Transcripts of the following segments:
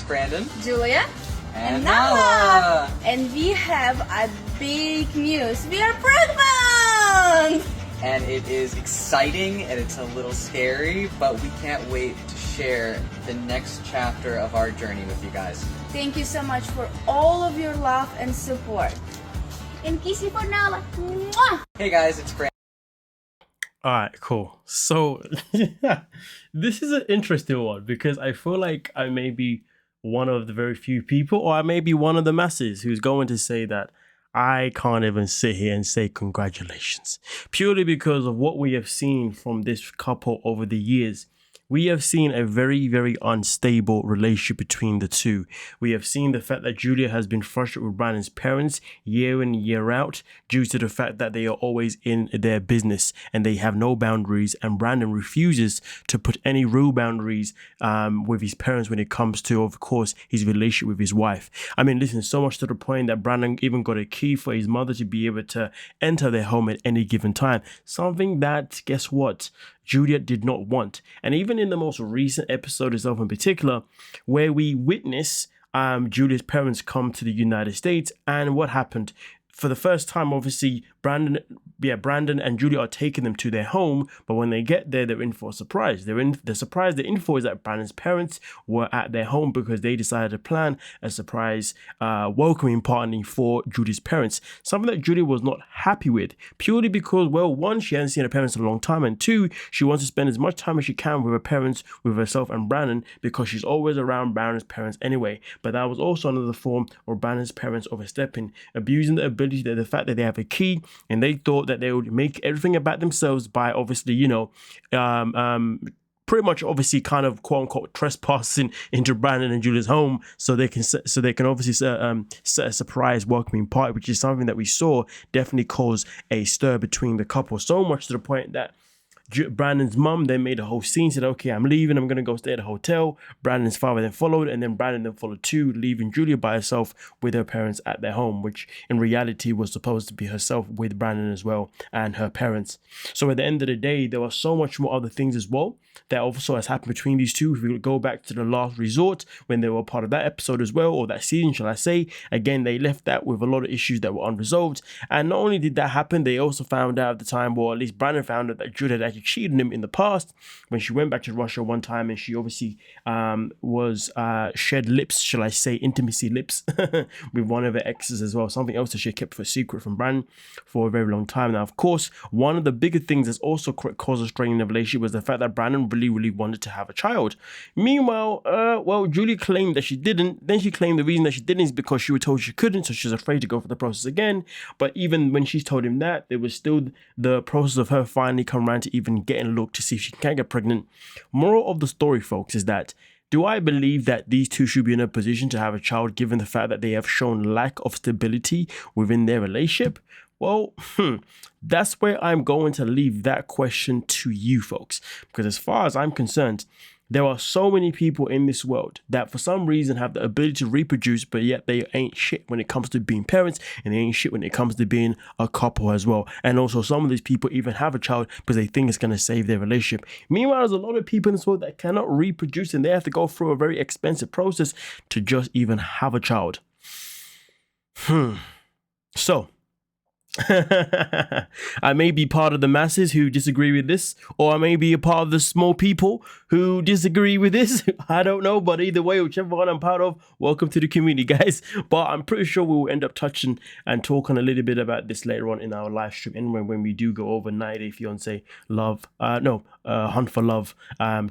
Brandon, Julia, and Nala. And we have a big news. We are pregnant! And it is exciting and it's a little scary, but we can't wait to share the next chapter of our journey with you guys. Thank you so much for all of your love and support. And kissy for Nala. Mwah! Hey guys, it's Brandon. All right, cool. So this is an interesting one because I feel like I may be one of the very few people, or I may be one of the masses who's going to say that I can't even sit here and say congratulations, purely because of what we have seen from this couple over the years. We have seen a very, very unstable relationship between the two. We have seen the fact that Julia has been frustrated with Brandon's parents year in, year out, due to the fact that they are always in their business and they have no boundaries, and Brandon refuses to put any real boundaries with his parents when it comes to, of course, his relationship with his wife. I mean, listen, so much to the point that Brandon even got a key for his mother to be able to enter their home at any given time. Something that, guess what, Julia did not want. And even in the most recent episode itself in particular, where we witness Julia's parents come to the United States, and what happened? For the first time, obviously, Brandon and Julia are taking them to their home, but when they get there, they're in for a surprise. The info is that Brandon's parents were at their home because they decided to plan a surprise welcoming party for Julia's parents. Something that Julia was not happy with, purely because, well, one, she hasn't seen her parents in a long time, and two, she wants to spend as much time as she can with her parents, with herself and Brandon, because she's always around Brandon's parents anyway. But that was also another form of Brandon's parents overstepping, abusing the ability, that the fact that they have a key, and they thought that they would make everything about themselves by obviously, pretty much obviously kind of quote unquote trespassing into Brandon and Julia's home, so they can obviously set a surprise welcoming party, which is something that we saw definitely cause a stir between the couple, so much to the point that Brandon's mum then made a whole scene, said, okay, I'm leaving, I'm going to go stay at a hotel. Brandon's father then followed, and then Brandon then followed too, leaving Julia by herself with her parents at their home, which in reality was supposed to be herself with Brandon as well and her parents. So at the end of the day, there were so much more other things as well that also has happened between these two. If we go back to the last resort, when they were part of that episode as well, or that season, shall I say, again, they left that with a lot of issues that were unresolved. And not only did that happen, they also found out at the time, or at least Brandon found out, that Julia had actually cheated on him in the past when she went back to Russia one time, and she obviously was shared lips, shall I say, intimacy lips with one of her exes as well. Something else that she kept for a secret from Brandon for a very long time. Now, of course, one of the bigger things that's also caused a strain in the relationship was the fact that Brandon really wanted to have a child. Meanwhile, Julia claimed that she didn't. Then she claimed the reason that she didn't is because she was told she couldn't, so she was afraid to go through the process again. But even when she told him that, there was still the process of her finally come around to even getting a look to see if she can get pregnant. Moral of the story, folks, is that, do I believe that these two should be in a position to have a child given the fact that they have shown lack of stability within their relationship? Well, that's where I'm going to leave that question to you folks. Because as far as I'm concerned, there are so many people in this world that for some reason have the ability to reproduce, but yet they ain't shit when it comes to being parents, and they ain't shit when it comes to being a couple as well. And also some of these people even have a child because they think it's going to save their relationship. Meanwhile, there's a lot of people in this world that cannot reproduce, and they have to go through a very expensive process to just even have a child. So I may be part of the masses who disagree with this, or I may be a part of the small people who disagree with this. I don't know, but either way, whichever one I'm part of, welcome to the community, guys. But I'm pretty sure we will end up touching and talking a little bit about this later on in our live stream anyway, when we do go over 90 Day Fiance Hunt for Love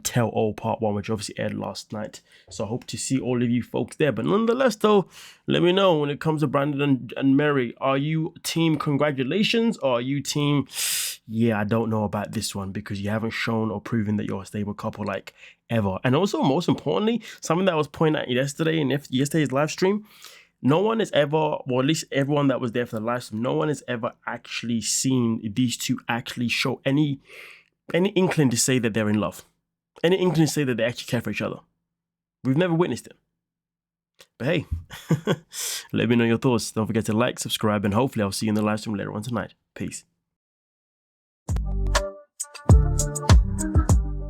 Tell All Part 1, which obviously aired last night. So I hope to see all of you folks there. But nonetheless though, let me know when it comes to Brandon and Mary, are you team congratulations, or are you team, yeah, I don't know about this one, because you haven't shown or proven that you're a stable couple like ever? And also, most importantly, something that was pointed out yesterday in yesterday's live stream, no one has ever, or at least everyone that was there for the live stream, no one has ever actually seen these two actually show any inkling to say that they're in love, any inkling to say that they actually care for each other. We've never witnessed it. But hey, let me know your thoughts. Don't forget to like, subscribe, and hopefully I'll see you in the live stream later on tonight. Peace.